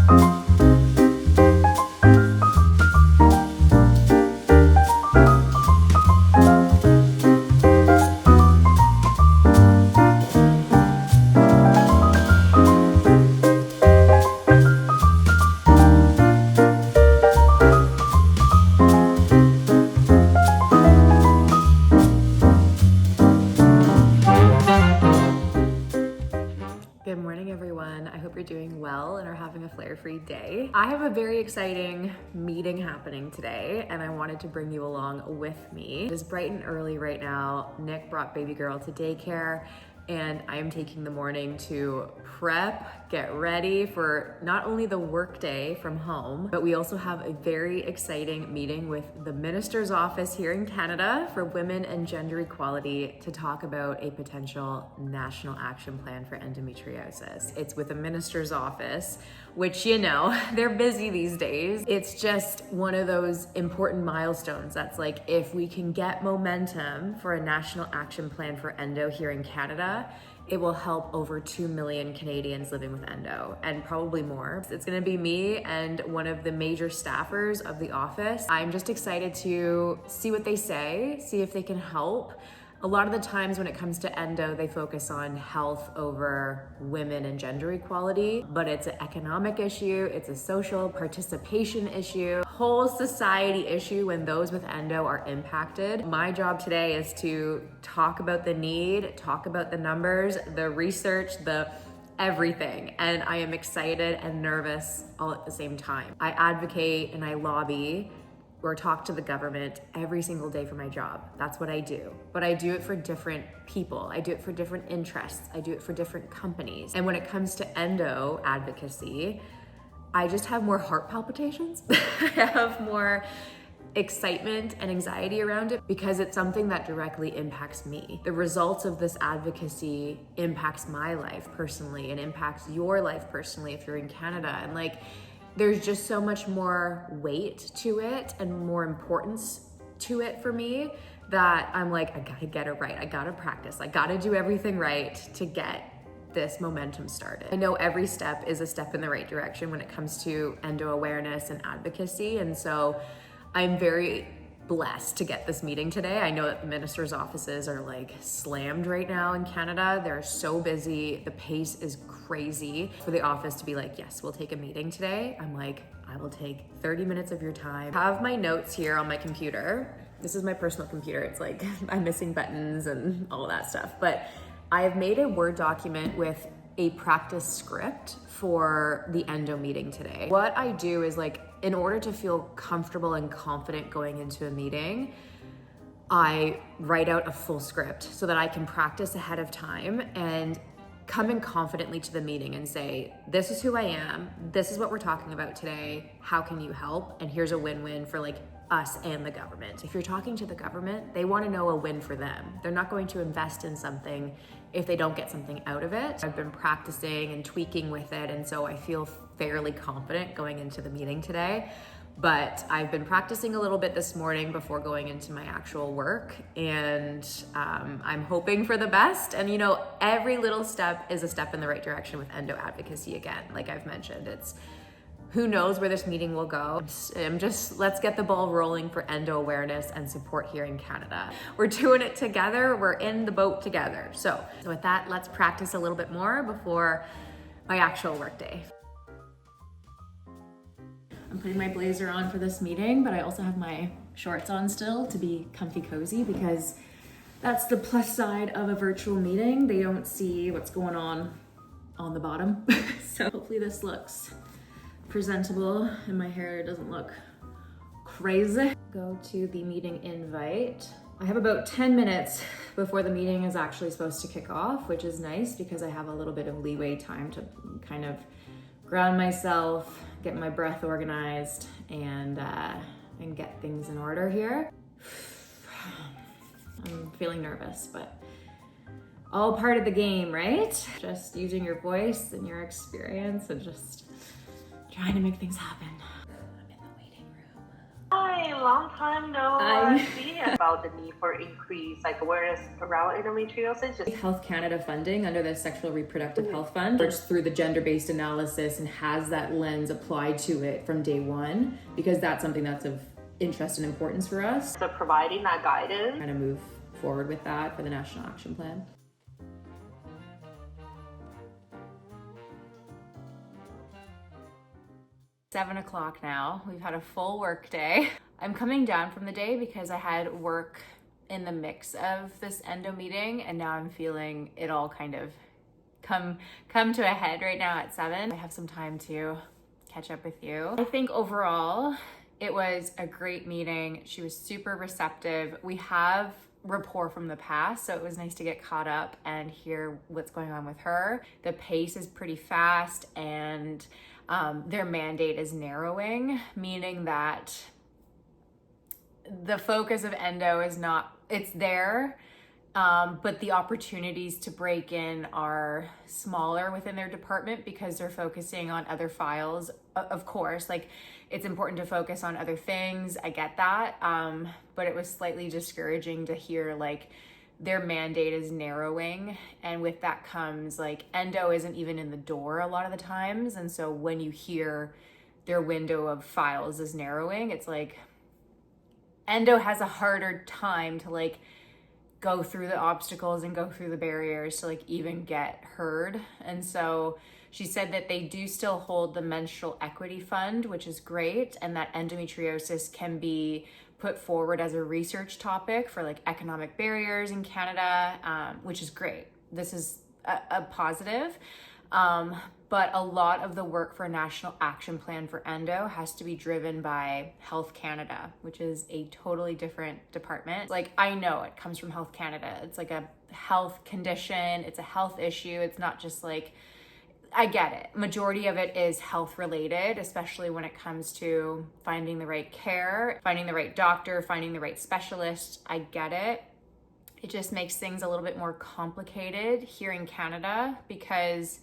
Good morning, everyone. I hope you're doing well and are having a flare-free day. I have a very exciting meeting happening today, and I wanted to bring you along with me. It is bright and early right now. Nick brought baby girl to daycare, and I am taking the morning to prep, get ready for not only the work day from home, but we also have a very exciting meeting with the minister's office here in Canada for women and gender equality to talk about a potential national action plan for endometriosis. It's with the minister's office, which, you know, they're busy these days. It's just one of those important milestones that's like, if we can get momentum for a national action plan for endo here in Canada, it will help over 2 million Canadians living with endo, and probably more. It's gonna be me and one of the major staffers of the office. I'm just excited to see what they say, see if they can help. A lot of the times when it comes to endo, they focus on health over women and gender equality, but it's an economic issue, it's a social participation issue, whole society issue when those with endo are impacted. My job today is to talk about the need, talk about the numbers, the research, the everything, and I am excited and nervous all at the same time. I advocate and I lobby or talk to the government every single day for my job. That's what I do. But I do it for different people. I do it for different interests. I do it for different companies. And when it comes to endo advocacy, I just have more heart palpitations. I have more excitement and anxiety around it because it's something that directly impacts me. The results of this advocacy impacts my life personally and impacts your life personally if you're in Canada. And like, there's just so much more weight to it and more importance to it for me that I'm like, I gotta get it right. I gotta practice. I gotta do everything right to get this momentum started. I know every step is a step in the right direction when it comes to endo awareness and advocacy. And so I'm very blessed to get this meeting today. I know that the minister's offices are like slammed right now in Canada. They're so busy. The pace is crazy. For the office to be like, yes, we'll take a meeting today. I'm like, I will take 30 minutes of your time. I have my notes here on my computer. This is my personal computer. It's like I'm missing buttons and all that stuff. But I have made a Word document with a practice script for the endo meeting today. What I do is like, in order to feel comfortable and confident going into a meeting, I write out a full script so that I can practice ahead of time and come in confidently to the meeting and say, this is who I am, this is what we're talking about today, how can you help? And here's a win-win for like us and the government. If you're talking to the government, they want to know a win for them. They're not going to invest in something if they don't get something out of it. I've been practicing and tweaking with it, and so I feel fairly confident going into the meeting today. But I've been practicing a little bit this morning before going into my actual work, and I'm hoping for the best. And you know, every little step is a step in the right direction with endo advocacy again. Like I've mentioned, it's who knows where this meeting will go. Let's get the ball rolling for endo awareness and support here in Canada. We're doing it together. We're in the boat together. So with that, let's practice a little bit more before my actual work day. I'm putting my blazer on for this meeting, but I also have my shorts on still to be comfy cozy because that's the plus side of a virtual meeting. They don't see what's going on the bottom. So hopefully this looks presentable and my hair doesn't look crazy. Go to the meeting invite. I have about 10 minutes before the meeting is actually supposed to kick off, which is nice because I have a little bit of leeway time to kind of ground myself, get my breath organized, and get things in order here. I'm feeling nervous, but all part of the game, right? Just using your voice and your experience and just trying to make things happen. I'm in the waiting room. Hi. Hi, long time no see about the need for increased awareness around endometriosis. Just Health Canada funding under the Sexual Reproductive Health Fund works through the gender-based analysis and has that lens applied to it from day one, because that's something that's of interest and importance for us. so providing that guidance. Trying to move forward with that for the National Action Plan. It's 7 o'clock now. We've had a full work day. I'm coming down from the day because I had work in the mix of this endo meeting, and now I'm feeling it all kind of come to a head right now at 7. I have some time to catch up with you. I think overall it was a great meeting. She was super receptive. We have rapport from the past, so it was nice to get caught up and hear what's going on with her. The pace is pretty fast, and their mandate is narrowing, meaning that the focus of endo is not, it's there, but the opportunities to break in are smaller within their department because they're focusing on other files. Of course, like, it's important to focus on other things. I get that. But it was slightly discouraging to hear like their mandate is narrowing, and with that comes like endo isn't even in the door a lot of the times. And so when you hear their window of files is narrowing, it's like endo has a harder time to like go through the obstacles and go through the barriers to like even get heard. And so she said that they do still hold the Menstrual Equity Fund, which is great, and that endometriosis can be put forward as a research topic for like economic barriers in Canada, which is great. This is a positive. But a lot of the work for a national action plan for endo has to be driven by Health Canada, which is a totally different department. Like, I know it comes from Health Canada. It's like a health condition. It's a health issue. It's not just like, I get it. Majority of it is health related, especially when it comes to finding the right care, finding the right doctor, finding the right specialist. I get it. It just makes things a little bit more complicated here in Canada because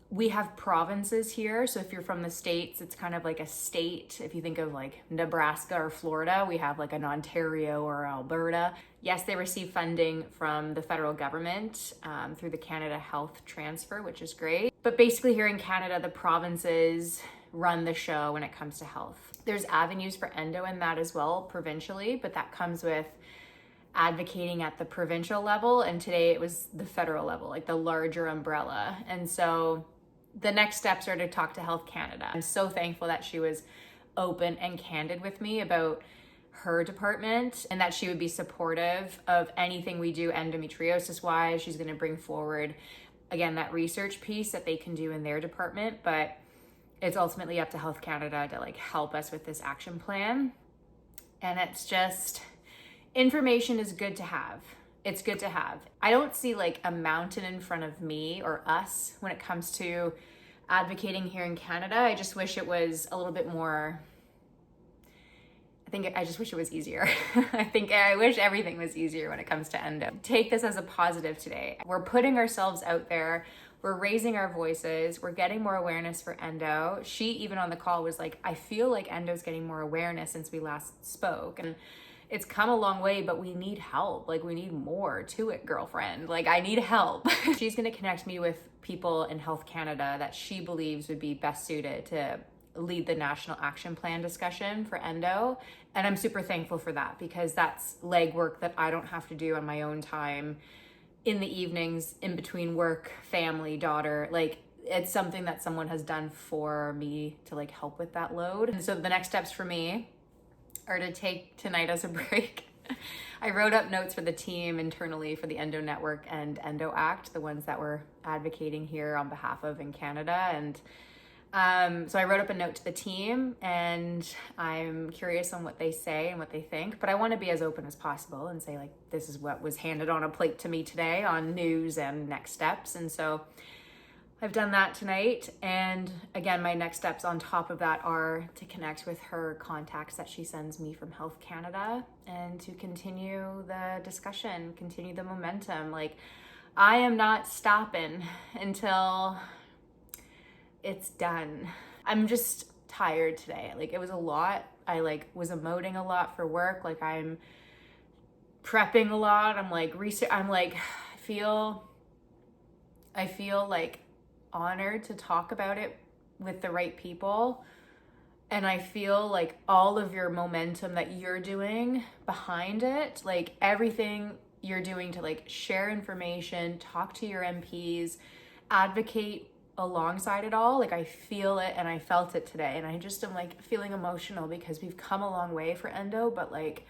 we have provinces here. So if you're from the States, it's kind of like a state. If you think of like Nebraska or Florida, we have like an Ontario or Alberta. Yes, they receive funding from the federal government through the Canada Health Transfer, which is great. But basically here in Canada, the provinces run the show when it comes to health. There's avenues for endo in that as well, provincially, but that comes with advocating at the provincial level. And today it was the federal level, like the larger umbrella. And so the next steps are to talk to Health Canada. I'm so thankful that she was open and candid with me about her department and that she would be supportive of anything we do endometriosis wise. She's going to bring forward, again, that research piece that they can do in their department, but it's ultimately up to Health Canada to like help us with this action plan. And it's just, information is good to have. It's good to have. I don't see like a mountain in front of me or us when it comes to advocating here in Canada. I just wish it was a little bit more, I just wish it was easier. I wish everything was easier when it comes to endo. Take this as a positive today. We're putting ourselves out there. We're raising our voices. We're getting more awareness for endo. She even on the call was like, I feel like endo's getting more awareness since we last spoke. And it's come a long way, but we need help. Like, we need more to it, girlfriend. Like, I need help. She's gonna connect me with people in Health Canada that she believes would be best suited to lead the National Action Plan discussion for endo. And I'm super thankful for that because that's legwork that I don't have to do on my own time in the evenings, in between work, family, daughter. Like, it's something that someone has done for me to like help with that load. And so the next steps for me are to take tonight as a break. I wrote up notes for the team internally for the Endo Network and Endo Act, the ones that we're advocating here on behalf of in Canada. And so I wrote up a note to the team, and I'm curious on what they say and what they think, but I want to be as open as possible and say like, this is what was handed on a plate to me today on news and next steps. And so I've done that tonight. And again, my next steps on top of that are to connect with her contacts that she sends me from Health Canada and to continue the discussion, continue the momentum. Like, I am not stopping until it's done. I'm just tired today. Like it was a lot. I like was emoting a lot for work. Like I'm prepping a lot. I'm like I feel like honored to talk about it with the right people. And I feel like all of your momentum that you're doing behind it, like everything you're doing to like share information, talk to your MPs, advocate alongside it all, like I feel it and I felt it today. And I just am like feeling emotional because we've come a long way for Endo, but like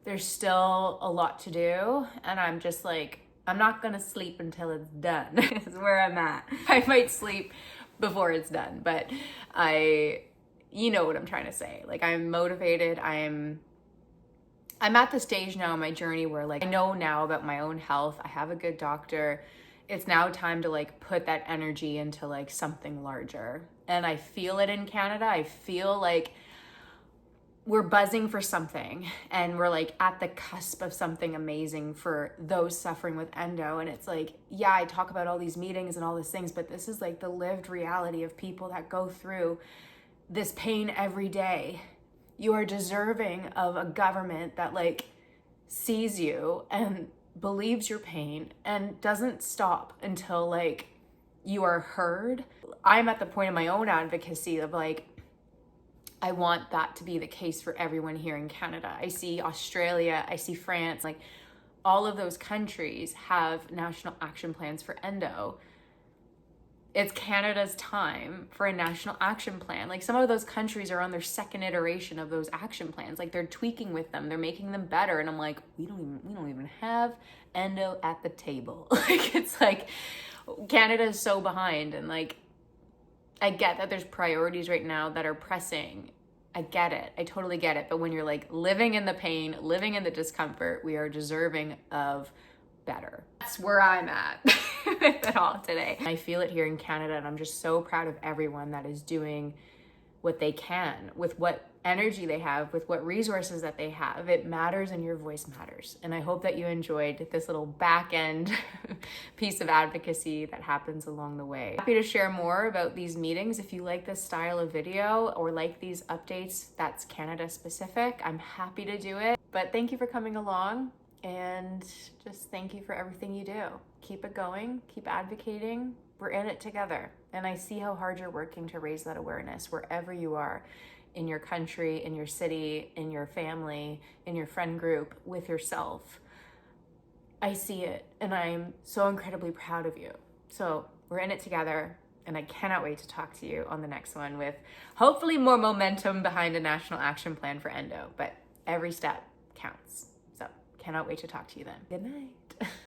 there's still a lot to do. And I'm just like, I'm not gonna sleep until it's done. Is where I'm at. I might sleep before it's done, but you know what I'm trying to say. Like I'm motivated. I'm at the stage now in my journey where like I know now about my own health. I have a good doctor. It's now time to like put that energy into like something larger. And I feel it in Canada. I feel like we're buzzing for something and we're like at the cusp of something amazing for those suffering with endo. And it's like, yeah, I talk about all these meetings and all these things, but this is like the lived reality of people that go through this pain every day. You are deserving of a government that like sees you and believes your pain and doesn't stop until like you are heard. I'm at the point in my own advocacy of like, I want that to be the case for everyone here in Canada. I see Australia, I see France, like all of those countries have national action plans for endo. It's Canada's time for a national action plan. Like some of those countries are on their second iteration of those action plans. Like they're tweaking with them, they're making them better. And I'm like, we don't even have endo at the table. Like it's like Canada is so behind. And like I get that there's priorities right now that are pressing. I get it. I totally get it. But when you're like living in the pain, living in the discomfort, we are deserving of better. That's where I'm at with it all today. I feel it here in Canada, and I'm just so proud of everyone that is doing what they can with what energy they have, with what resources that they have. It matters and your voice matters. And I hope that you enjoyed this little back end piece of advocacy that happens along the way. Happy to share more about these meetings. If you like this style of video or like these updates that's Canada specific, I'm happy to do it. But thank you for coming along, and just thank you for everything you do. Keep it going, keep advocating. We're in it together. And I see how hard you're working to raise that awareness wherever you are, in your country, in your city, in your family, in your friend group, with yourself. I see it, and I'm so incredibly proud of you. So we're in it together, and I cannot wait to talk to you on the next one with hopefully more momentum behind a national action plan for endo, but every step counts. So cannot wait to talk to you then. Good night.